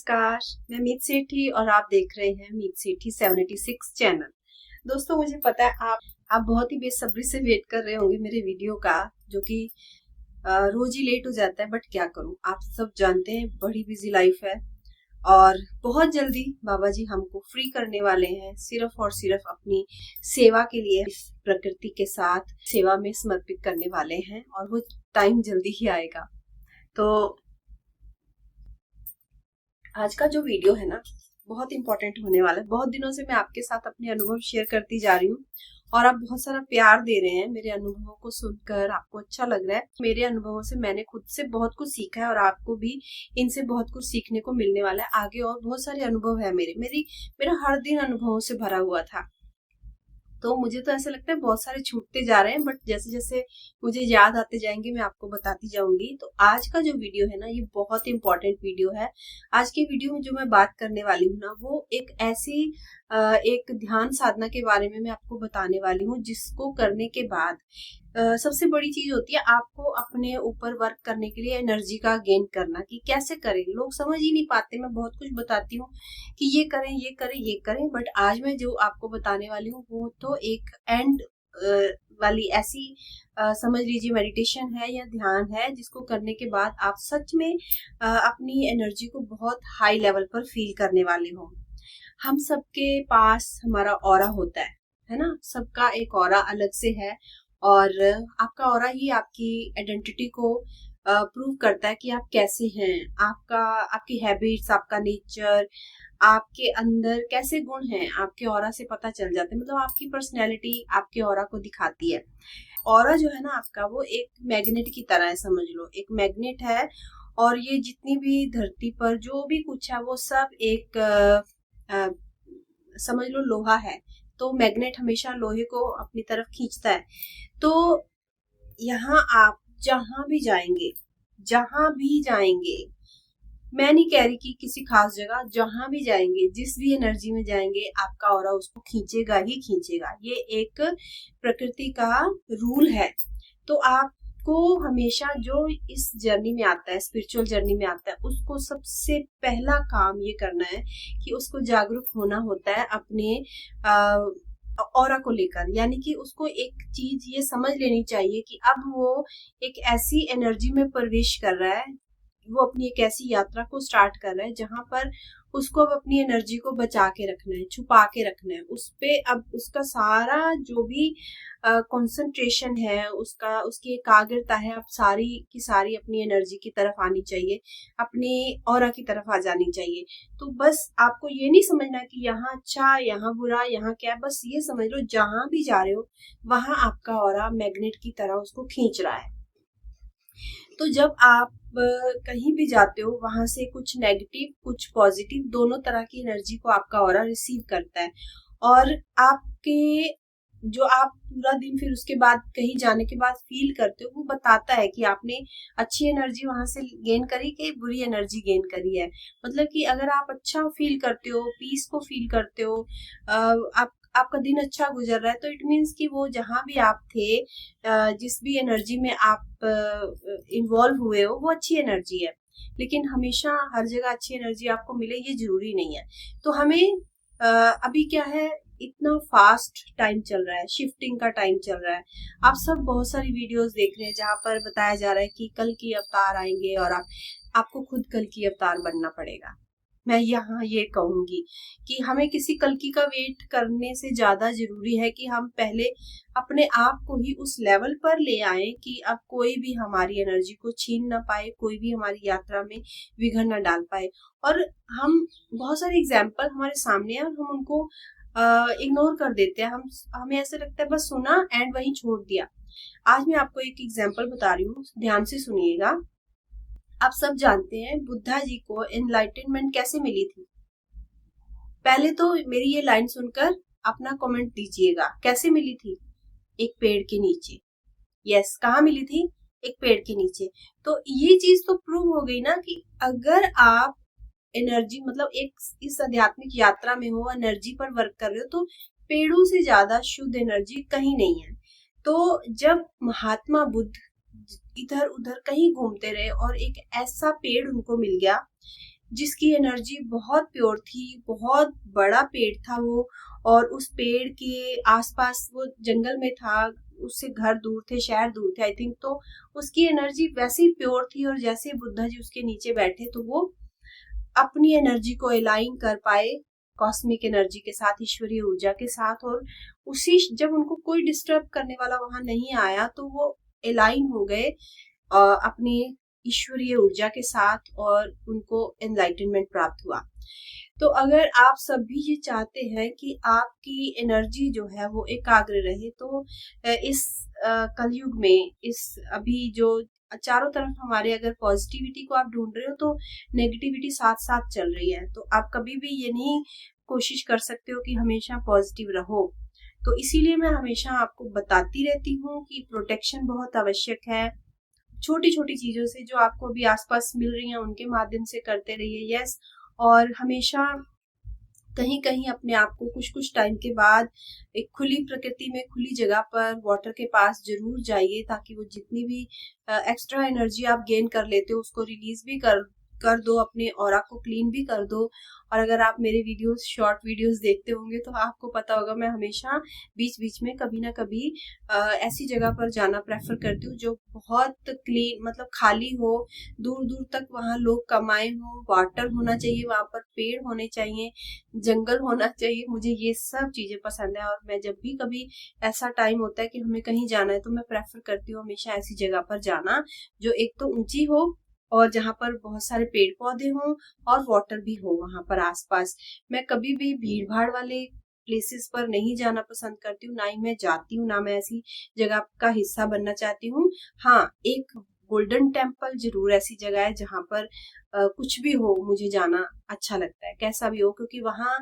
नमस्कार, मैं मीत सेठी और आप देख रहे हैं मीत सेठी 76 चैनल। दोस्तों, मुझे पता है आप बहुत ही बेसब्री से वेट कर रहे होंगे मेरे वीडियो का, जो कि रोज ही लेट हो जाता है। बट क्या करूं, आप सब जानते हैं बड़ी बिजी लाइफ है और बहुत जल्दी बाबा जी हमको फ्री करने वाले हैं, सिर्फ और सिर्फ अपनी सेवा के लिए प्रकृति के साथ सेवा में समर्पित करने वाले हैं और वो टाइम जल्दी ही आएगा। तो आज का जो वीडियो है ना, बहुत इंपॉर्टेंट होने वाला है। बहुत दिनों से मैं आपके साथ अपने अनुभव शेयर करती जा रही हूँ और आप बहुत सारा प्यार दे रहे हैं। मेरे अनुभवों को सुनकर आपको अच्छा लग रहा है। मेरे अनुभवों से मैंने खुद से बहुत कुछ सीखा है और आपको भी इनसे बहुत कुछ सीखने को मिलने वाला है आगे। और बहुत सारे अनुभव है मेरा हर दिन अनुभवों से भरा हुआ था। तो मुझे तो ऐसा लगता है बहुत सारे छूटते जा रहे हैं, बट जैसे जैसे मुझे याद आते जाएंगे मैं आपको बताती जाऊंगी। तो आज का जो वीडियो है ना, ये बहुत इंपॉर्टेंट वीडियो है। आज के वीडियो में जो मैं बात करने वाली हूँ ना, वो एक ऐसी एक ध्यान साधना के बारे में मैं आपको बताने वाली हूँ, जिसको करने के बाद सबसे बड़ी चीज होती है आपको अपने ऊपर वर्क करने के लिए एनर्जी का गेन करना। कि कैसे करें, लोग समझ ही नहीं पाते। मैं बहुत कुछ बताती हूँ कि ये करें ये करें ये करें, बट आज मैं जो आपको बताने वाली हूँ वो तो एक एंड वाली ऐसी समझ लीजिए मेडिटेशन है या ध्यान है, जिसको करने के बाद आप सच में अपनी एनर्जी को बहुत हाई लेवल पर फील करने वाले हो। हम सबके पास हमारा ऑरा होता है ना। सबका एक ऑरा अलग से है और आपका ऑरा ही आपकी आइडेंटिटी को प्रूव करता है कि आप कैसे हैं। आपकी हैबिट्स, आपका नेचर, आपके अंदर कैसे गुण हैं, आपके ऑरा से पता चल जाता है। मतलब आपकी पर्सनैलिटी आपके ऑरा को दिखाती है। ऑरा जो है ना आपका, वो एक मैग्नेट की तरह है, समझ लो एक मैग्नेट है। और ये जितनी भी धरती पर जो भी कुछ है वो सब एक समझ लो लोहा है। तो मैग्नेट हमेशा लोहे को अपनी तरफ खींचता है। तो यहाँ आप जहां भी जाएंगे, मैं नहीं कह रही कि किसी खास जगह, जहां भी जाएंगे, जिस भी एनर्जी में जाएंगे, आपका ऑरा उसको खींचेगा ही खींचेगा। ये एक प्रकृति का रूल है। तो आपको हमेशा जो इस जर्नी में आता है, स्पिरिचुअल जर्नी में आता है, उसको सबसे पहला काम ये करना है कि उसको जागरूक होना होता है अपने ऑरा को लेकर। यानी कि उसको एक चीज ये समझ लेनी चाहिए कि अब वो एक ऐसी एनर्जी में प्रवेश कर रहा है, वो अपनी एक ऐसी यात्रा को स्टार्ट कर रहा है जहां पर उसको अब अपनी एनर्जी को बचा के रखना है, छुपा के रखना है। उस पे अब उसका सारा जो भी कंसंट्रेशन है, उसकी एकाग्रता है, अब सारी की सारी अपनी एनर्जी की तरफ आनी चाहिए, अपनी ऑरा की तरफ आ जानी चाहिए। तो बस आपको ये नहीं समझना कि यहाँ अच्छा यहाँ बुरा यहाँ क्या है। बस ये समझ लो जहां भी जा रहे हो वहां आपका ऑरा मैग्नेट की तरह उसको खींच रहा है। तो जब आप कहीं भी जाते हो, वहां से कुछ नेगेटिव कुछ पॉजिटिव दोनों तरह की एनर्जी को आपका ऑरा रिसीव करता है। और आपके जो आप पूरा दिन फिर उसके बाद कहीं जाने के बाद फील करते हो, वो बताता है कि आपने अच्छी एनर्जी वहां से गेन करी कि बुरी एनर्जी गेन करी है। मतलब कि अगर आप अच्छा फील करते हो, पीस को फील करते हो, आप आपका दिन अच्छा गुजर रहा है, तो इट मीन्स कि वो जहां भी आप थे, जिस भी एनर्जी में आप इन्वॉल्व हुए हो, वो अच्छी एनर्जी है। लेकिन हमेशा हर जगह अच्छी एनर्जी आपको मिले ये जरूरी नहीं है। तो हमें अभी क्या है, इतना फास्ट टाइम चल रहा है, शिफ्टिंग का टाइम चल रहा है। आप सब बहुत सारी वीडियोस देख रहे हैं जहां पर बताया जा रहा है कि कल की अवतार आएंगे और आपको खुद कल की अवतार बनना पड़ेगा। मैं यहाँ ये कहूंगी कि हमें किसी कल्कि का वेट करने से ज्यादा जरूरी है कि हम पहले अपने आप को ही उस लेवल पर ले आए कि अब कोई भी हमारी एनर्जी को छीन ना पाए, कोई भी हमारी यात्रा में विघ्न ना डाल पाए। और हम बहुत सारे एग्जाम्पल हमारे सामने है और हम उनको इग्नोर कर देते हैं। हमें ऐसे लगता है बस सुना एंड वहीं छोड़ दिया। आज मैं आपको एक एग्जाम्पल बता रही हूँ, ध्यान से सुनिएगा। आप सब जानते हैं बुद्धा जी को एनलाइटनमेंट कैसे मिली थी। पहले तो मेरी ये लाइन सुनकर अपना कमेंट दीजिएगा, कैसे मिली थी? एक पेड़ के नीचे। यस, कहाँ मिली थी? एक पेड़ के नीचे। तो ये चीज तो प्रूव हो गई ना कि अगर आप एनर्जी मतलब एक इस आध्यात्मिक यात्रा में हो, एनर्जी पर वर्क कर रहे हो, तो पेड़ों से ज्यादा शुद्ध एनर्जी कहीं नहीं है। तो जब महात्मा बुद्ध इधर उधर कहीं घूमते रहे और एक ऐसा पेड़ उनको मिल गया जिसकी एनर्जी बहुत प्योर थी। बहुत बड़ा पेड़ था वो, और उस पेड़ के आसपास वो जंगल में था, उससे घर दूर थे, शहर दूर थे आई थिंक। तो उसकी एनर्जी वैसे ही प्योर थी, और जैसे बुद्धा जी उसके नीचे बैठे तो वो अपनी एनर्जी को अलाइन कर पाए कॉस्मिक एनर्जी के साथ, ईश्वरीय ऊर्जा के साथ। और उसी जब उनको कोई डिस्टर्ब करने वाला वहां नहीं आया तो वो अलाइन हो गए अपनी ईश्वरीय ऊर्जा के साथ, और उनको एनलाइटनमेंट प्राप्त हुआ। तो अगर आप सब भी ये चाहते हैं कि आपकी एनर्जी जो है वो एकाग्र रहे, तो इस कलयुग में, इस अभी जो चारों तरफ हमारे अगर पॉजिटिविटी को आप ढूंढ रहे हो तो नेगेटिविटी साथ साथ चल रही है, तो आप कभी भी ये नहीं कोशिश कर सकते हो कि हमेशा पॉजिटिव रहो। तो इसीलिए मैं हमेशा आपको बताती रहती हूँ कि प्रोटेक्शन बहुत आवश्यक है। छोटी छोटी चीजों से जो आपको अभी आसपास मिल रही हैं उनके माध्यम से करते रहिए। यस, और हमेशा कहीं कहीं अपने आप को कुछ कुछ टाइम के बाद एक खुली प्रकृति में, खुली जगह पर, वाटर के पास जरूर जाइए, ताकि वो जितनी भी एक्स्ट्रा एनर्जी आप गेन कर लेते हो उसको रिलीज भी कर दो, अपने ऑरा को क्लीन भी कर दो। और अगर आप मेरे वीडियोस, शॉर्ट वीडियोस देखते होंगे तो आपको पता होगा मैं हमेशा बीच बीच में कभी ना कभी ऐसी जगह पर जाना प्रेफर करती हूँ जो बहुत क्लीन, मतलब खाली हो, दूर दूर तक वहां लोग कमाए हो, वाटर होना चाहिए वहां पर, पेड़ होने चाहिए, जंगल होना चाहिए। मुझे ये सब चीजें पसंद है, और मैं जब भी कभी ऐसा टाइम होता है कि हमें कहीं जाना है तो मैं प्रेफर करती हूँ हमेशा ऐसी जगह पर जाना जो एक तो ऊंची हो, और जहां पर बहुत सारे पेड़ पौधे हों, और वाटर भी हो वहां पर आसपास। मैं कभी भी भीड़ भाड़ वाले प्लेसेस पर नहीं जाना पसंद करती हूँ, ना ही मैं जाती हूँ, ना मैं ऐसी जगह का हिस्सा बनना चाहती हूँ। हाँ, एक गोल्डन टेम्पल जरूर ऐसी जगह है जहां पर कुछ भी हो मुझे जाना अच्छा लगता है, कैसा भी हो, क्योंकि वहां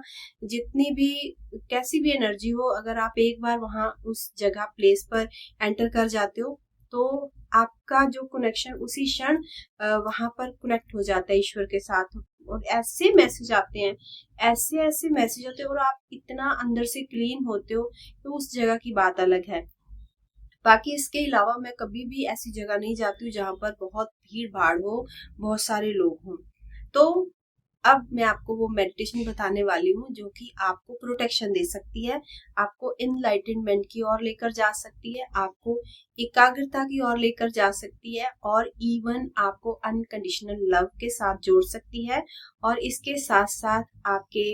जितनी भी, कैसी भी एनर्जी हो, अगर आप एक बार वहां उस जगह, प्लेस पर एंटर कर जाते हो तो आपका जो कनेक्शन उसी क्षण वहां पर कनेक्ट हो जाता है ईश्वर के साथ। और ऐसे मैसेज आते हैं, ऐसे ऐसे मैसेज आते हैं, और आप इतना अंदर से क्लीन होते हो, तो उस जगह की बात अलग है। बाकी इसके अलावा मैं कभी भी ऐसी जगह नहीं जाती हूँ जहां पर बहुत भीड़ भाड़ हो, बहुत सारे लोग हों। तो अब मैं आपको वो मेडिटेशन बताने वाली हूँ जो कि आपको प्रोटेक्शन दे सकती है, आपको इनलाइटनमेंट की ओर लेकर जा सकती है, आपको एकाग्रता की ओर लेकर जा सकती है, और इवन आपको अनकंडीशनल लव के साथ जोड़ सकती है, और इसके साथ साथ आपके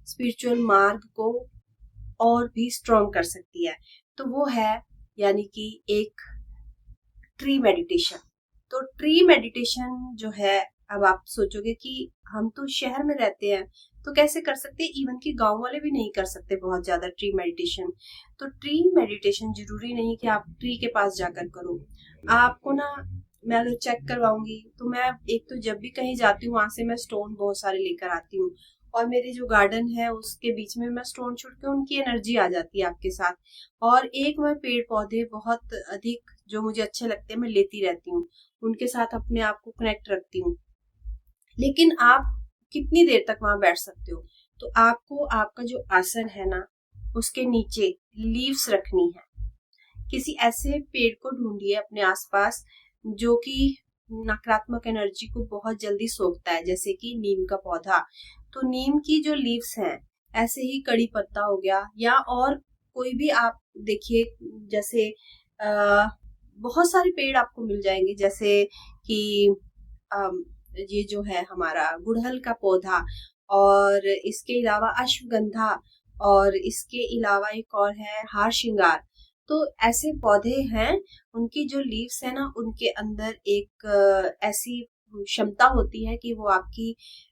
स्पिरिचुअल मार्ग को और भी स्ट्रॉन्ग कर सकती है। तो वो है यानी कि एक ट्री मेडिटेशन। तो ट्री मेडिटेशन जो है, अब आप सोचोगे कि हम तो शहर में रहते हैं तो कैसे कर सकते हैं, इवन कि गांव वाले भी नहीं कर सकते बहुत ज्यादा ट्री मेडिटेशन। तो ट्री मेडिटेशन जरूरी नहीं कि आप ट्री के पास जाकर करो। आपको ना, मैं अगर चेक करवाऊंगी तो मैं एक तो जब भी कहीं जाती हूँ वहां से मैं स्टोन बहुत सारे लेकर आती हूँ, और मेरे जो गार्डन है उसके बीच में मैं स्टोन छोड़ के, उनकी एनर्जी आ जाती है आपके साथ। और एक मैं पेड़ पौधे बहुत अधिक जो मुझे अच्छे लगते हैं मैं लेती रहती हूँ, उनके साथ अपने आप को कनेक्ट रखती हूँ। लेकिन आप कितनी देर तक वहां बैठ सकते हो, तो आपको आपका जो आसन है ना उसके नीचे लीव्स रखनी है। किसी ऐसे पेड़ को ढूंढिए अपने आसपास जो कि नकारात्मक एनर्जी को बहुत जल्दी सोखता है, जैसे कि नीम का पौधा। तो नीम की जो लीव्स हैं, ऐसे ही कड़ी पत्ता हो गया, या और कोई भी आप देखिए, जैसे बहुत सारे पेड़ आपको मिल जाएंगे, जैसे कि ये जो है हमारा गुड़हल का पौधा, और इसके अलावा अश्वगंधा, और इसके अलावा एक और है हार श्रृंगार। तो ऐसे पौधे हैं, उनकी जो लीव्स है ना उनके अंदर एक ऐसी क्षमता होती है कि वो आपकी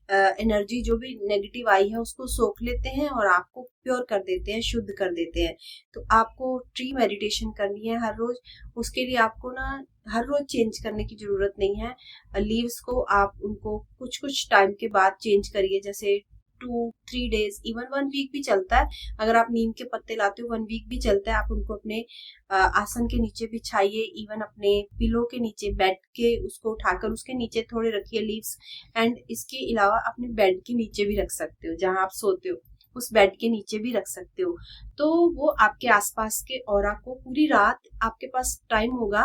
एनर्जी जो भी नेगेटिव आई है उसको सोख लेते हैं और आपको प्योर कर देते हैं, शुद्ध कर देते हैं। तो आपको ट्री मेडिटेशन करनी है हर रोज। उसके लिए आपको ना हर रोज चेंज करने की जरूरत नहीं है। लीव्स को आप उनको कुछ कुछ टाइम के बाद चेंज करिए, जैसे 2-3 डेज, इवन 1 वीक भी चलता है। अगर आप नीम के पत्ते लाते हो 1 वीक भी चलता है। आप उनको अपने आसन के नीचे बिछाइए, इवन अपने पिलो के नीचे बैठ के उसको उठाकर उसके नीचे थोड़े रखिए लीव्स। एंड इसके अलावा अपने बेड के नीचे भी रख सकते हो जहां आप सोते हो। उस बेड के नीचे भी रख सकते हो। तो वो आपके आसपास के ऑरा को, पूरी रात आपके पास टाइम होगा,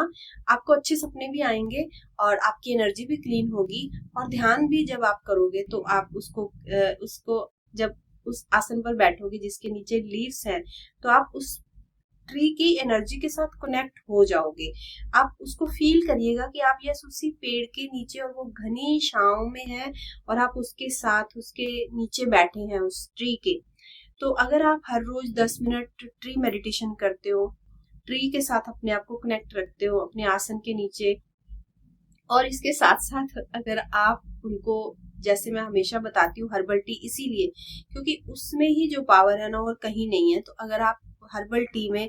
आपको अच्छे सपने भी आएंगे और आपकी एनर्जी भी क्लीन होगी। और ध्यान भी जब आप करोगे तो आप उसको जब उस आसन पर बैठोगे जिसके नीचे लीव्स हैं, तो आप उस ट्री की एनर्जी के साथ कनेक्ट हो जाओगे। आप उसको फील करिएगा कि आप यस उसी पेड़ के नीचे, और वो घनी छांव में है और आप उसके साथ उसके नीचे बैठे हैं उस ट्री के। तो अगर आप हर रोज 10 मिनट ट्री मेडिटेशन करते हो, ट्री के साथ अपने आप को कनेक्ट रखते हो अपने आसन के नीचे, और इसके साथ साथ अगर आप उनको, जैसे मैं हमेशा बताती हूँ हर्बल टी इसीलिए क्योंकि उसमें ही जो पावर है ना और कहीं नहीं है। तो अगर आप हर्बल टी में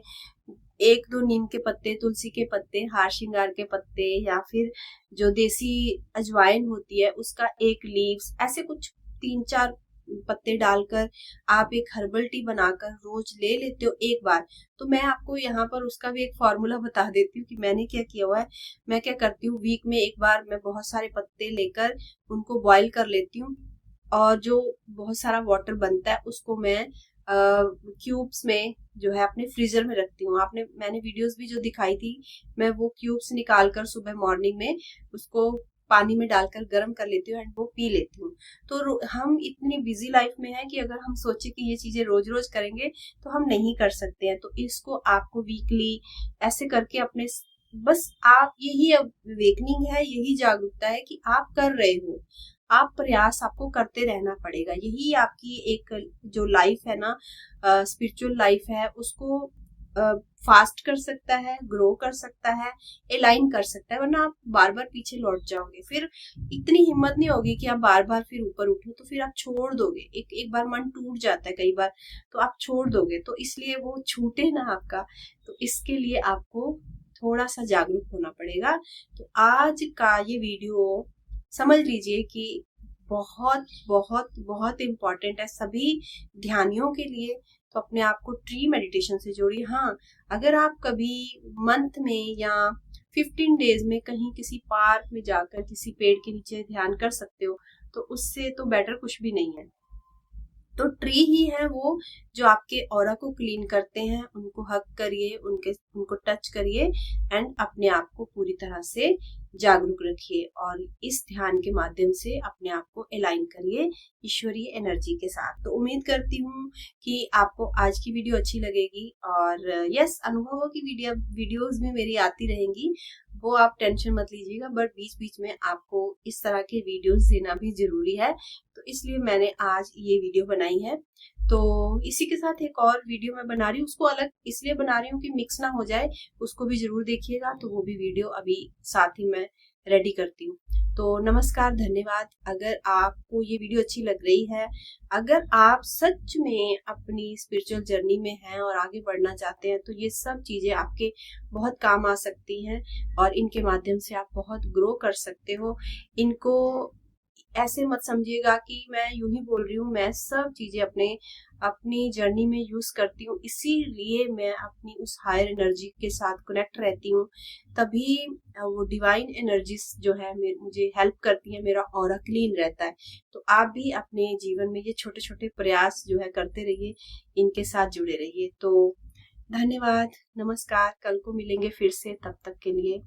1-2 नीम के पत्ते, तुलसी के पत्ते, हार श्रृंगार के पत्ते, या फिर जो देसी अजवाइन होती है उसका एक लीव्स, ऐसे कुछ 3-4 पत्ते डालकर आप एक हर्बल टी बनाकर रोज ले लेते हो एक बार, तो मैं आपको यहाँ पर उसका भी एक फॉर्मूला बता देती हूँ कि मैंने क्या किया हुआ है। मैं क्या करती हूँ, वीक में एक बार मैं बहुत सारे पत्ते लेकर उनको बॉईल कर लेती हूँ, और जो बहुत सारा वाटर बनता है उसको मैं क्यूब्स में जो है अपने फ्रीजर में रखती हूँ। मैंने वीडियोस भी जो दिखाई थी, मैं वो क्यूब्स निकाल कर सुबह मॉर्निंग में उसको पानी में डालकर गर्म कर लेती हूँ एंड वो पी लेती हूँ। तो हम इतनी बिजी लाइफ में है कि अगर हम सोचे कि ये चीजें रोज रोज करेंगे तो हम नहीं कर सकते हैं। तो इसको आपको वीकली ऐसे करके अपने, बस आप, यही अवेकनिंग है, यही जागरूकता है कि आप कर रहे हो, आप प्रयास आपको करते रहना पड़ेगा। यही आपकी एक जो लाइफ है ना, स्पिरिचुअल लाइफ है, उसको फास्ट कर सकता है, ग्रो कर सकता है, अलाइन कर सकता है। वरना आप बार बार पीछे लौट जाओगे, फिर इतनी हिम्मत नहीं होगी कि आप बार बार फिर ऊपर उठो, तो फिर आप छोड़ दोगे। एक बार मन टूट जाता है कई बार, तो आप छोड़ दोगे। तो इसलिए वो छूटे ना आपका, तो इसके लिए आपको थोड़ा सा जागरूक होना पड़ेगा। तो आज का ये वीडियो समझ लीजिए कि बहुत बहुत बहुत इम्पोर्टेंट है सभी ध्यानियों के लिए। तो अपने आप को ट्री मेडिटेशन से जोड़िए। हाँ, अगर आप कभी मंथ में या 15 डेज में कहीं किसी पार्क में जाकर किसी पेड़ के नीचे ध्यान कर सकते हो, तो उससे तो बेटर कुछ भी नहीं है। तो ट्री ही है वो जो आपके ऑरा को क्लीन करते हैं। उनको हग करिए, उनको टच करिए एंड अपने आप को पूरी तरह से जागरूक रखिए, और इस ध्यान के माध्यम से अपने आप को अलाइन करिए ईश्वरीय एनर्जी के साथ। तो उम्मीद करती हूँ कि आपको आज की वीडियो अच्छी लगेगी, और यस, अनुभवों की वीडियोस भी मेरी आती रहेंगी, वो आप टेंशन मत लीजिएगा। बट बीच बीच में आपको इस तरह के वीडियोस देना भी जरूरी है, तो इसलिए मैंने आज ये वीडियो बनाई है। तो इसी के साथ एक और वीडियो मैं बना रही हूँ, उसको अलग इसलिए बना रही हूँ कि मिक्स ना हो जाए, उसको भी जरूर देखिएगा। तो वो भी वीडियो अभी साथ ही मैं रेडी करती हूँ। तो नमस्कार, धन्यवाद। अगर आपको ये वीडियो अच्छी लग रही है, अगर आप सच में अपनी स्पिरिचुअल जर्नी में हैं और आगे बढ़ना चाहते हैं, तो ये सब चीजें आपके बहुत काम आ सकती हैं, और इनके माध्यम से आप बहुत ग्रो कर सकते हो। इनको ऐसे मत समझिएगा कि मैं यूं ही बोल रही हूँ, मैं सब चीजें अपनी जर्नी में यूज करती हूँ, इसीलिए मैं अपनी उस हायर एनर्जी के साथ कनेक्ट रहती हूँ। तभी वो डिवाइन एनर्जीज जो है मुझे हेल्प करती है, मेरा ऑरा क्लीन रहता है। तो आप भी अपने जीवन में ये छोटे छोटे प्रयास जो है करते रहिए, इनके साथ जुड़े रहिए। तो धन्यवाद, नमस्कार, कल को मिलेंगे फिर से, तब तक के लिए।